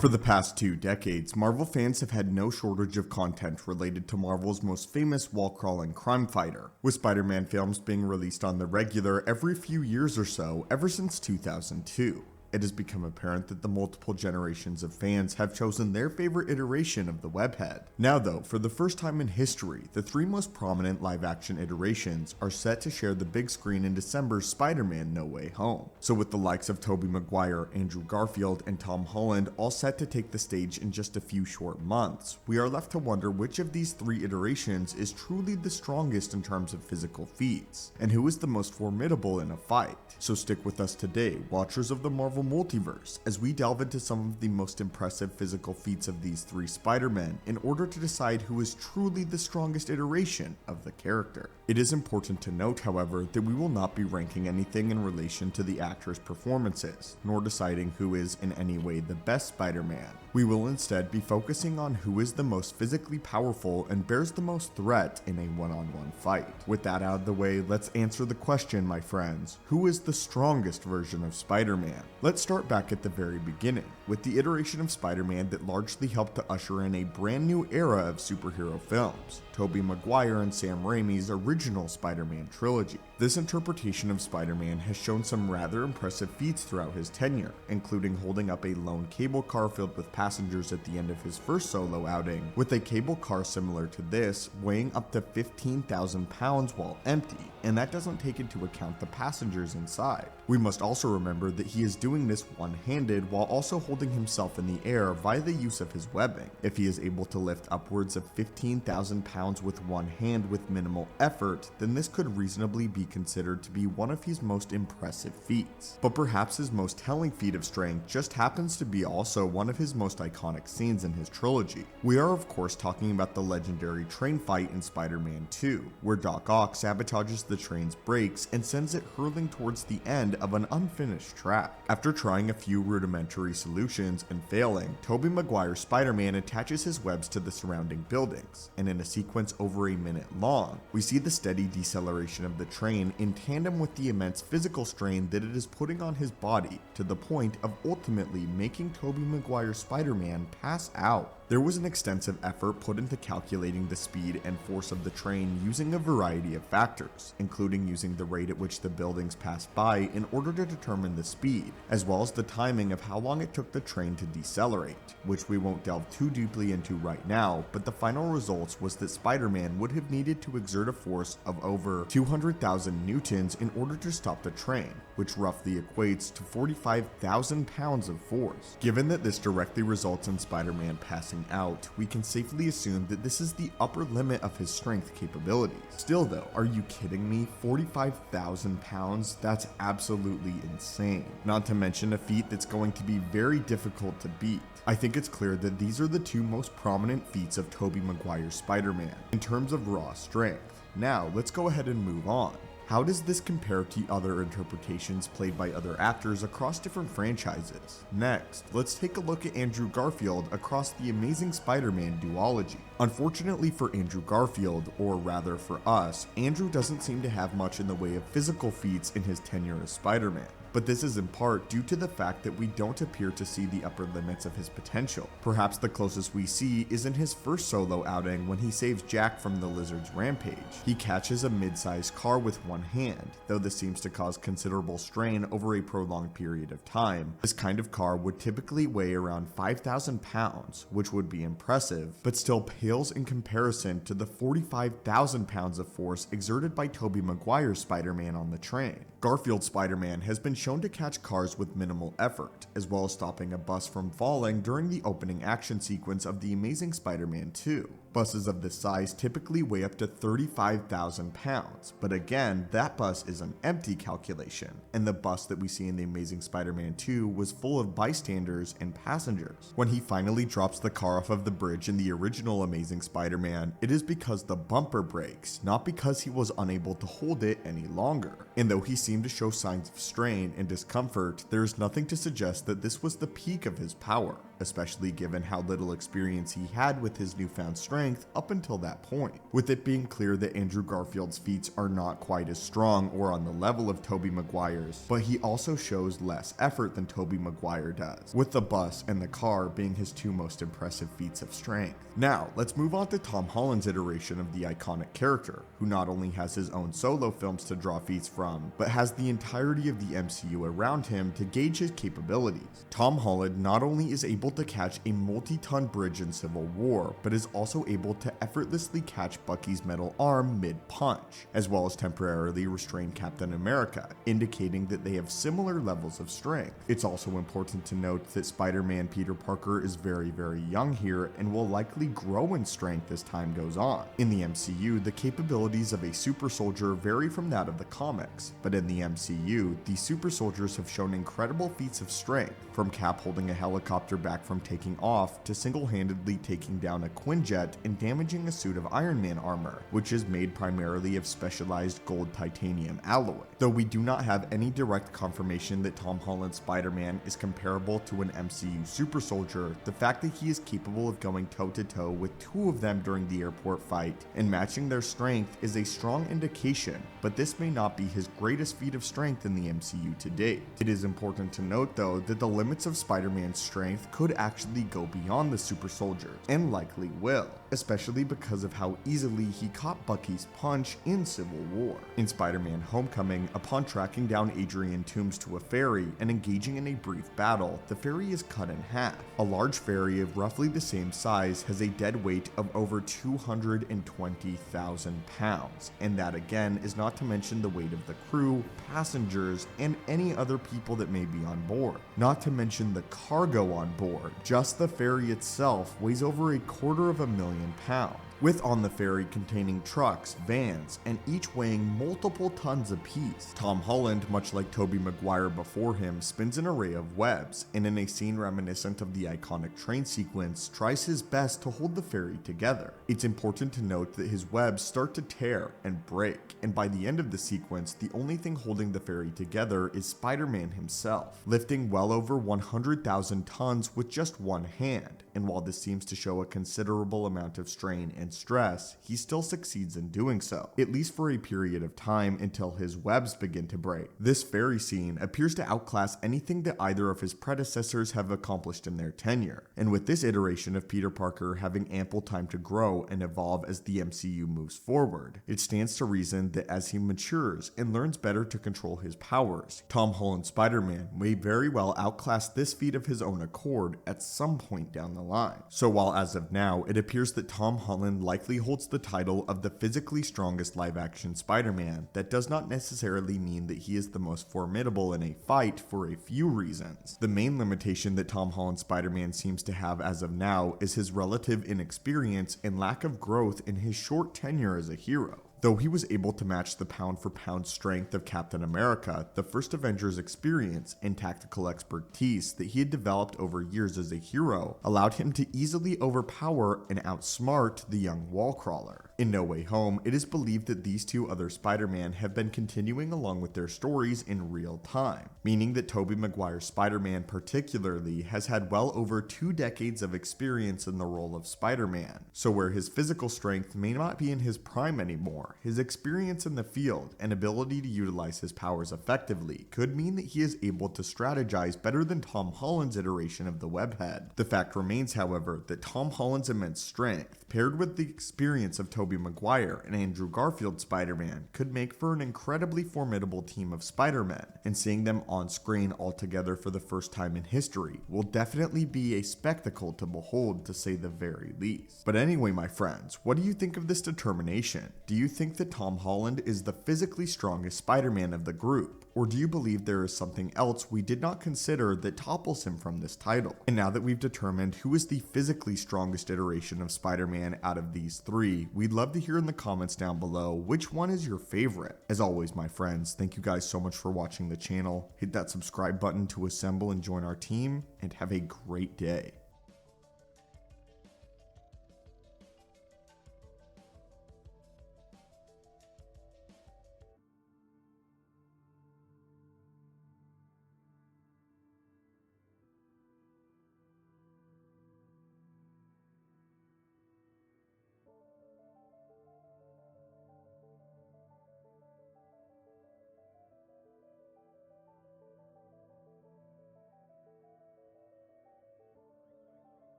For the past 2 decades, Marvel fans have had no shortage of content related to Marvel's most famous wall-crawling crime fighter, with Spider-Man films being released on the regular every few years or so ever since 2002. It has become apparent that the multiple generations of fans have chosen their favorite iteration of the webhead. Now though, for the first time in history, the 3 most prominent live-action iterations are set to share the big screen in December's Spider-Man No Way Home. So with the likes of Tobey Maguire, Andrew Garfield, and Tom Holland all set to take the stage in just a few short months, we are left to wonder which of these 3 iterations is truly the strongest in terms of physical feats, and who is the most formidable in a fight. So stick with us today, watchers of the Marvel multiverse, as we delve into some of the most impressive physical feats of these 3 Spider-Men in order to decide who is truly the strongest iteration of the character. It is important to note, however, that we will not be ranking anything in relation to the actors' performances, nor deciding who is in any way the best Spider-Man. We will instead be focusing on who is the most physically powerful and bears the most threat in a one-on-one fight. With that out of the way, let's answer the question, my friends. Who is the strongest version of Spider-Man? Let's start back at the very beginning, with the iteration of Spider-Man that largely helped to usher in a brand new era of superhero films, Tobey Maguire and Sam Raimi's original Spider-Man trilogy. This interpretation of Spider-Man has shown some rather impressive feats throughout his tenure, including holding up a lone cable car filled with passengers at the end of his first solo outing, with a cable car similar to this weighing up to 15,000 pounds while empty, and that doesn't take into account the passengers inside. We must also remember that he is doing this one-handed while also holding himself in the air via the use of his webbing. If he is able to lift upwards of 15,000 pounds with one hand with minimal effort, then this could reasonably be considered to be one of his most impressive feats. But perhaps his most telling feat of strength just happens to be also one of his most iconic scenes in his trilogy. We are of course talking about the legendary train fight in Spider-Man 2, where Doc Ock sabotages the train's brakes and sends it hurling towards the end of an unfinished track. After trying a few rudimentary solutions and failing, Tobey Maguire's Spider-Man attaches his webs to the surrounding buildings, and in a sequence over a minute long, we see the steady deceleration of the train in tandem with the immense physical strain that it is putting on his body, to the point of ultimately making Tobey Maguire's Spider-Man pass out. There was an extensive effort put into calculating the speed and force of the train using a variety of factors, including using the rate at which the buildings passed by in order to determine the speed, as well as the timing of how long it took the train to decelerate, which we won't delve too deeply into right now, but the final results was that Spider-Man would have needed to exert a force of over 200,000 newtons in order to stop the train, which roughly equates to 45,000 pounds of force. Given that this directly results in Spider-Man passing out, we can safely assume that this is the upper limit of his strength capabilities. Still though, are you kidding me? 45,000 pounds? That's absolutely insane. Not to mention a feat that's going to be very difficult to beat. I think it's clear that these are the 2 most prominent feats of Tobey Maguire's Spider-Man in terms of raw strength. Now, let's go ahead and move on. How does this compare to other interpretations played by other actors across different franchises? Next, let's take a look at Andrew Garfield across the Amazing Spider-Man duology. Unfortunately for Andrew Garfield, or rather for us, Andrew doesn't seem to have much in the way of physical feats in his tenure as Spider-Man. But this is in part due to the fact that we don't appear to see the upper limits of his potential. Perhaps the closest we see is in his first solo outing when he saves Jack from the Lizard's rampage. He catches a mid-sized car with one hand, though this seems to cause considerable strain over a prolonged period of time. This kind of car would typically weigh around 5,000 pounds, which would be impressive, but still pales in comparison to the 45,000 pounds of force exerted by Tobey Maguire's Spider-Man on the train. Garfield's Spider-Man has been shown to catch cars with minimal effort, as well as stopping a bus from falling during the opening action sequence of The Amazing Spider-Man 2. Buses of this size typically weigh up to 35,000 pounds, but again, that bus is an empty calculation, and the bus that we see in The Amazing Spider-Man 2 was full of bystanders and passengers. When he finally drops the car off of the bridge in the original Amazing Spider-Man, it is because the bumper breaks, not because he was unable to hold it any longer. And though he seemed to show signs of strain and discomfort, there is nothing to suggest that this was the peak of his power. especially given how little experience he had with his newfound strength up until that point, with it being clear that Andrew Garfield's feats are not quite as strong or on the level of Tobey Maguire's, but he also shows less effort than Tobey Maguire does, with the bus and the car being his two most impressive feats of strength. Now, let's move on to Tom Holland's iteration of the iconic character, who not only has his own solo films to draw feats from, but has the entirety of the MCU around him to gauge his capabilities. Tom Holland not only is able to catch a multi-ton bridge in Civil War, but is also able to effortlessly catch Bucky's metal arm mid-punch, as well as temporarily restrain Captain America, indicating that they have similar levels of strength. It's also important to note that Spider-Man Peter Parker is very young here and will likely grow in strength as time goes on. In the MCU, the capabilities of a super soldier vary from that of the comics, but in the MCU, these super soldiers have shown incredible feats of strength, from Cap holding a helicopter back from taking off to single-handedly taking down a Quinjet and damaging a suit of Iron Man armor, which is made primarily of specialized gold titanium alloy. Though we do not have any direct confirmation that Tom Holland's Spider-Man is comparable to an MCU super soldier, the fact that he is capable of going toe-to-toe with two of them during the airport fight and matching their strength is a strong indication, but this may not be his greatest feat of strength in the MCU to date. It is important to note though that the limits of Spider-Man's strength could actually go beyond the super soldier, and likely will, especially because of how easily he caught Bucky's punch in Civil War. In Spider-Man Homecoming, upon tracking down Adrian Toomes to a ferry and engaging in a brief battle, the ferry is cut in half. A large ferry of roughly the same size has a dead weight of over 220,000 pounds, and that again is not to mention the weight of the crew, passengers, and any other people that may be on board. Not to mention the cargo on board. Just the ferry itself weighs over 250,000 pounds, with on the ferry containing trucks, vans, and each weighing multiple tons apiece. Tom Holland, much like Tobey Maguire before him, spins an array of webs, and in a scene reminiscent of the iconic train sequence, tries his best to hold the ferry together. It's important to note that his webs start to tear and break, and by the end of the sequence, the only thing holding the ferry together is Spider-Man himself, lifting well over 100,000 tons with just one hand, and while this seems to show a considerable amount of strain and stress, he still succeeds in doing so, at least for a period of time until his webs begin to break. This ferry scene appears to outclass anything that either of his predecessors have accomplished in their tenure, and with this iteration of Peter Parker having ample time to grow and evolve as the MCU moves forward, it stands to reason that as he matures and learns better to control his powers, Tom Holland's Spider-Man may very well outclass this feat of his own accord at some point down the line. So while as of now, it appears that Tom Holland likely holds the title of the physically strongest live-action Spider-Man, that does not necessarily mean that he is the most formidable in a fight for a few reasons. The main limitation that Tom Holland's Spider-Man seems to have as of now is his relative inexperience and lack of growth in his short tenure as a hero. Though he was able to match the pound-for-pound strength of Captain America, the first Avenger's experience and tactical expertise that he had developed over years as a hero allowed him to easily overpower and outsmart the young wall-crawler. In No Way Home, it is believed that these two other Spider-Man have been continuing along with their stories in real time, meaning that Tobey Maguire's Spider-Man particularly has had well over 2 decades of experience in the role of Spider-Man. So where his physical strength may not be in his prime anymore, his experience in the field and ability to utilize his powers effectively could mean that he is able to strategize better than Tom Holland's iteration of the webhead. The fact remains, however, that Tom Holland's immense strength, paired with the experience of Tobey Maguire and Andrew Garfield's Spider-Man, could make for an incredibly formidable team of Spider-Men, and seeing them on screen all together for the first time in history will definitely be a spectacle to behold, to say the very least. But anyway, my friends, what do you think of this determination? Do you think that Tom Holland is the physically strongest Spider-Man of the group? Or do you believe there is something else we did not consider that topples him from this title? And now that we've determined who is the physically strongest iteration of Spider-Man out of these three, we'd love to hear in the comments down below which one is your favorite. As always, my friends, thank you guys so much for watching the channel. Hit that subscribe button to assemble and join our team, and have a great day.